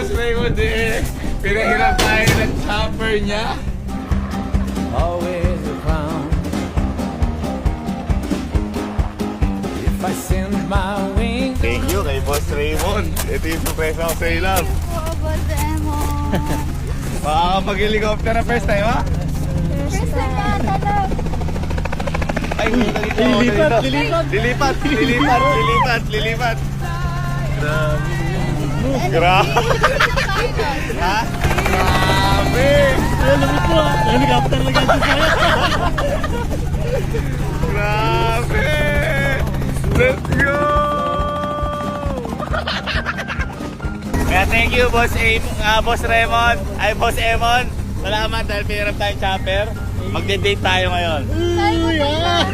Boss Raymond eh. Pinahirap tayo ng chopper niya. Always a clown. If I send my wings. Thank you kay Boss Raymond. Ito yung surpresa ko sa ilab. Boss Raymond. Makakapag-helicopter na first time, ha? First time nakatanong. Ay, lilipat. Grabe. Ha? Grabe. Alam mo po, helicopter lang yan sa'yo. Grabe. Let's go. Kaya thank you, Boss Raymond. Ay, Boss Emon. Salamat dahil pinirap tayong chopper. Magde-date tayo ngayon.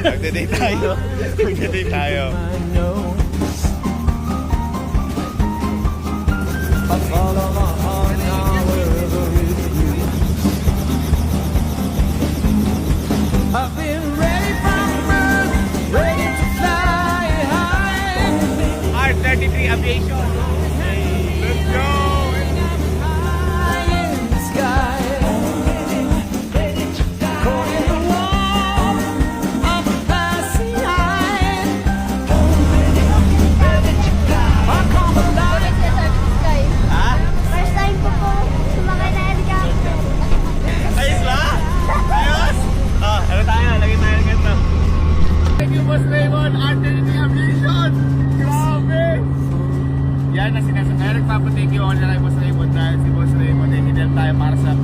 Magde-date tayo. Magde-date tayo. I follow my heart now wherever it leads. I've been ready from birth, ready to fly high. R33 Aviation. Let's go. High in the sky. Caught in the warmth of a passing eye. I come alive. Ha? First time ko po sumakay na helicopter. Ayos ba? Ayos? Oh, ano tayo? Lagay tayo ng ganito. Thank you, Boss Raymond. R33 Aviation. Grabe. Yan na sinasabi. Kaya nagpapatake you all na kay Boss Raymond dahil si Boss Raymond ay hinel tayo para sa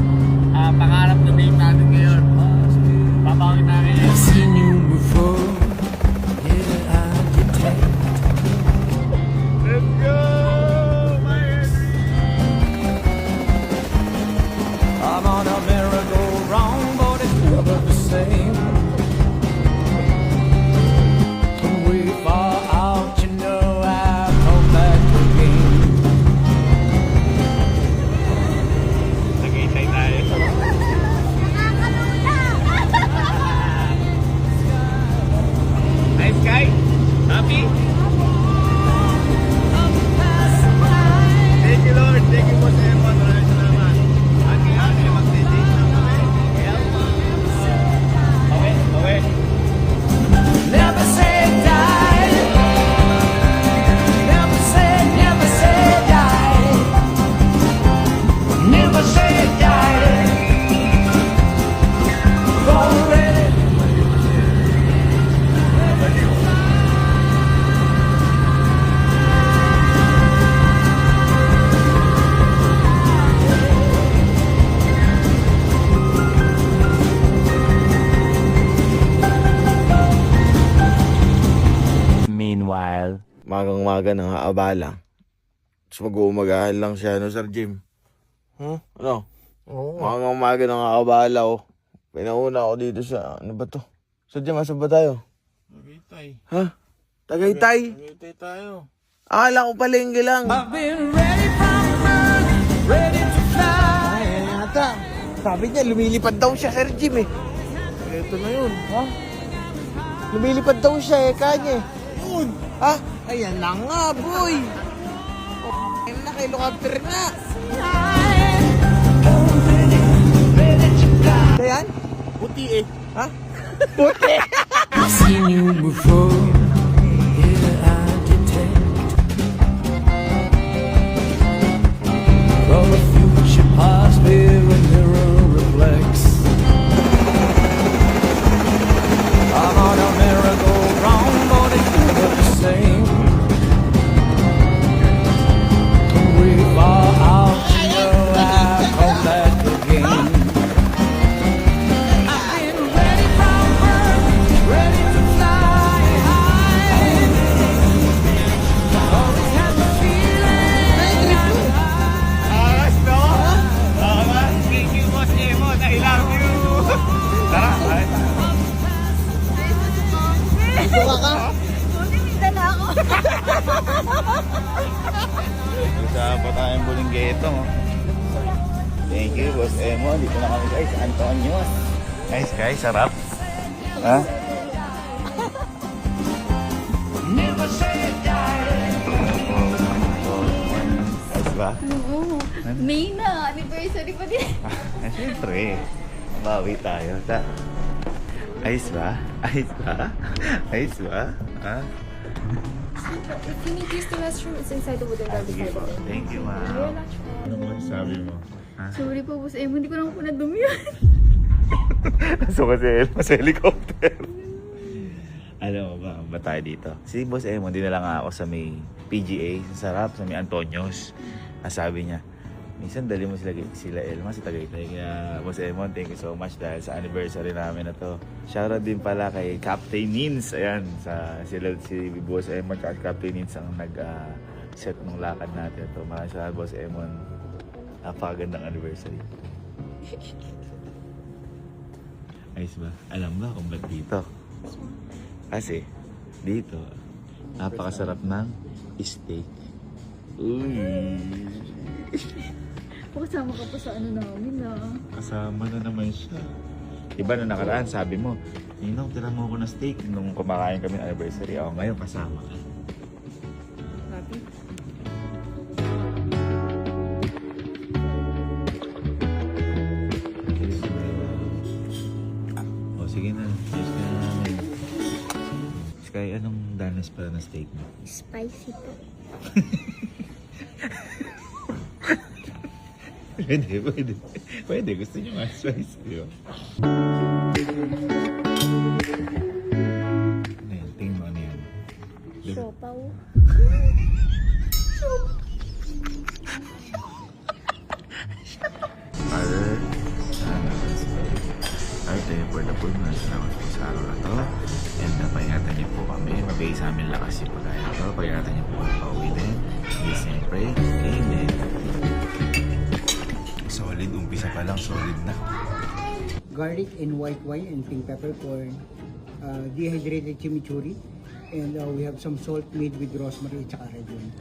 pangarap na date natin ngayon. Papakita namin yun. Seen you before, yeah, I detect. Let's go, my Henry. I'm on a merry-go-round, but it's never the same. We fall out, you know I come back again. Nag-iintay tayo. Nice guy? Happy? Thank you, Lord. Thank you, Boss Emon. Maraming salamat. At ngayon, ay mag-date na kami. Okay. Never say die. Never say die. Never say die. Go ready. Meanwhile, Magang-maga nang haabala. Tapos mag-uumagahan lang siya, no, Sir Jim? Ano? Oo. Magang-maga nang haabala, oh. Pinauna ako dito sa, ano ba to? Sir Jim, asan ba tayo? Tagaytay. Ha? Tagaytay? Tagaytay tayo. Akala ko palengke lang. I've been ready from birth, ready to fly. Ay, yata. Sabi niya, lumilipad daw siya, Sir Jim, eh. Ito na yun. Ha? Lumilipad daw siya, eh, kanya. Yun. Ha? Ayan na nga, boy. Ayun na, kay helicopter na. Ayan? Puti eh. Ha? Puti. I've seen you before, yeah, I detect. From the future past where a mirror reflects. I'm on a merry-go-round, but it's never the same. We fall out, you know I come back again. I've been ready from birth, ready to fly high. Always had the feeling Angas, no? Angas. Thank you, Boss Emon. I love you. Tara, ay. Buka ka? Buti may dala ako. Isa pa tayong Bulinggeto, mo. Thank you, Boss Emon. Dito na kami, guys. Antonio. Nice, guys. Sarap. Ha? never say die. ba? Oo. May na. Anniversary pa din. Siyempre. Mabawi tayo. Ayos ba? Ayos ba? Ayos ba? Ha? If you need to use the restroom, it's inside the wooden door Sige beside po. the bed. Thank you, ma'am. Very much. Ano mo sabi mo? Ha? Sorry po, boss. Hindi ko naman po nadumi yan. So kasi sa helicopter. Alam mo ba tayo dito? Si Boss Emon, dinala nga ako sa may PGA, sa sarap, sa may Antonios. Sabi niya, minsan dali mo sila Elma sa Tagaytay. Kaya Boss Emon, thank you so much dahil sa anniversary namin na to. Shoutout din pala kay Captain Nins. Ayan, si Boss Emon at Captain Nins ang nag-set ng lakad natin. Ito, maraming salamat Boss Emon. Napakagandang anniversary. Ayos ba? Alam ba kung ba't dito? Kasi, dito, napakasarap ng steak. Uy! Kasama ka pa sa ano namin ah. Kasama na naman siya. Iba na nakaraan, sabi mo, Ninong, tira mo ako ng steak nung kumakain kami ng anniversary. Ako ngayon, kasama ka. Happy? O, sige na. Yes ka na namin. Sky, anong danas pala ng steak mo? Spicy po. Pwede. Pwede. Gusto niyo nga spicy, di ba? Ano yan? Tingin mo ano yan? Siopaw. Father, tayo for the food. Salamat po sa araw na to. And paingatan niyo po kami. Mabigay sa amin lakas yung pagkain na to. Paingatan niyo po kami pauwi din. Please and pray. Amen. Solid. Umpisa pa lang. Solid na. Garlic and white wine and pink peppercorn, dehydrated chimichurri, and we have some salt made with rosemary at saka red wine.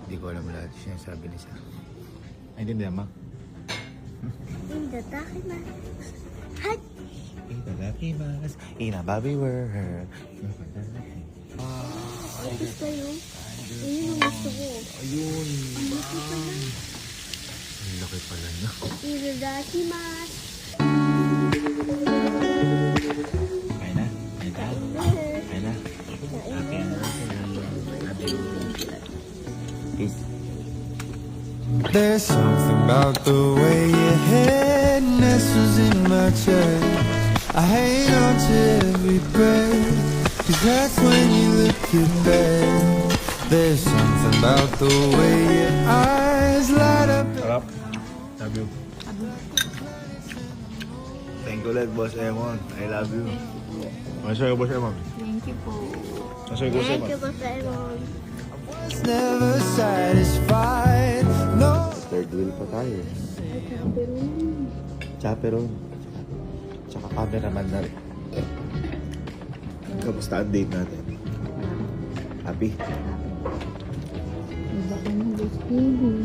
Hindi ko alam lahat yung sinasabi ni Sarah. Ay, hindi ma. Indatakimasu. Hat! Itadakimasu. Inababi word. Ay, gusto yun. Ayun ang gusto ko. Ayun. Ang gusto ko na. Ang laki pala na. Indatakimasu. Kaya na. Kaya na. Happy anniversary. Love you. Peace. There's something about the way your head nestles in my chest. I hang on to every breath, 'cause that's when you look your best. There's something about the way your eyes light up. Sarap. Love you. Thank you ulit, Boss Emon. I love you. Masaya Boss Emon. Thank you po. Masaya Boss Thank Emon. you po, Simon. It's never satisfied. No. Third wheel pa tayo. Chaperon. Tsaka cameraman na rin. Kamusta ang date natin? Happy?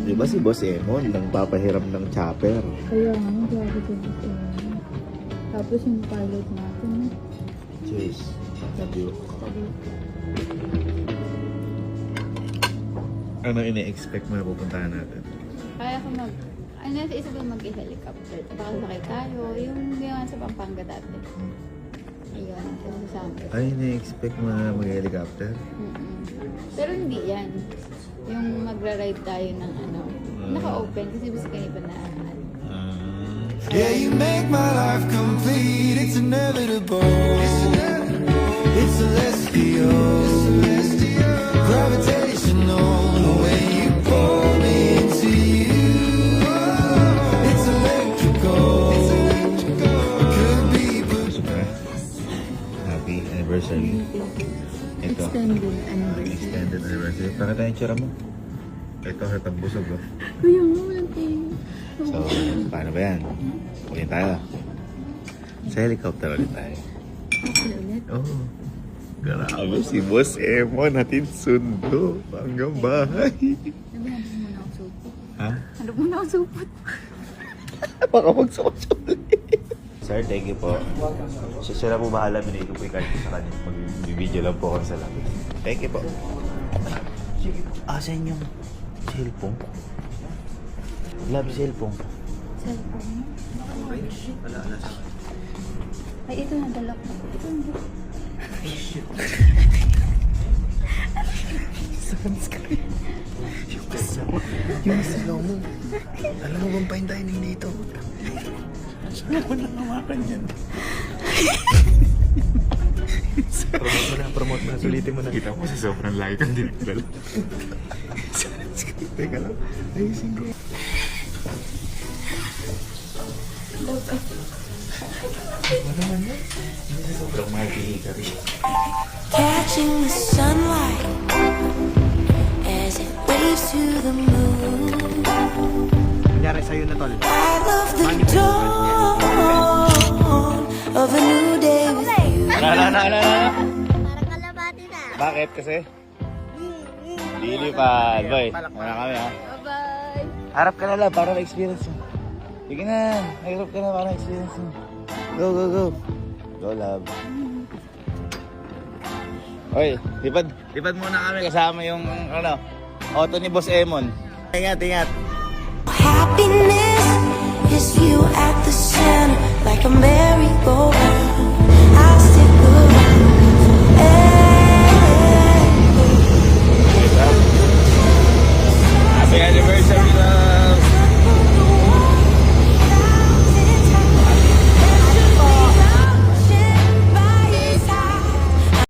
Di ba si Boss Emon nang papahiram ng chopper? Kaya nga, grabe ko gusto. Tapos yung pilot natin. Cheers. Love you. Ano ini-expect mo na pupuntahan natin? Kaya ko nasa isa ko mag-helicopter. Baka sakay tayo. Yung ginawa sa Pampanga dati. Ayun, kasi sa amin. Ay, ini-expect mo na mag-helicopter? Pero hindi yan. Yung magra-ride tayo ng ano. Naka-open kasi gusto kayo pa na Yeah, you make my life complete. It's inevitable. It's celestial. Gravitational. The way you pull me into you. It's electrical. Could be, but Happy anniversary. Ito. extended anniversary. Extended anniversary. Pakita yung tsura mo. Ito, hatang busog. Oh. Kaya nga, walang tingin. So, paano ba yan? Ulit tayo. Sa helicopter ulit tayo. Okay ulit. Oh. Grabe si Boss Emon. Natin sundo. Hanggang bahay. Sabi, hanap muna ako supot. Ha? Hanap muna ako supot. Baka magsukot Sir, thank you po. Siya na po bahala. Binigay ko po yung card ko sa kanya. Mag-video lang po ako sa lapit. Thank you po. Asan yung Cellphone. Love cellphone. Cellphone. Ay, ito na dala ko. Ito na. Yung silaw mo. Alam mo bang fine dining dito? Saan mo lang hawakan yan? Promote mo na, sulitin mo na. Kita mo sa sobrang laki kang dinagdala. Teka lang, ayusin ko. Ano naman yan? Hindi na sobrang mahal ka rin. Catching the sunlight as it waves to the moon. Nangyari sa'yo na, tol. I love the dawn of a new day with you. Parang kalabati na. Bakit kasi? Lilipad, boy. Wala kami, ha? Bye-bye! Harap ka na lang para ma-experience mo. Sige na, harap ka na para ma-experience mo. Go, go, go. Go, love. Oy, lipad muna kami kasama yung, auto ni Boss Emon. Ingat, ingat. Happiness is you at the center like a merry-go-round. I'll stick around forever. Happy anniversary.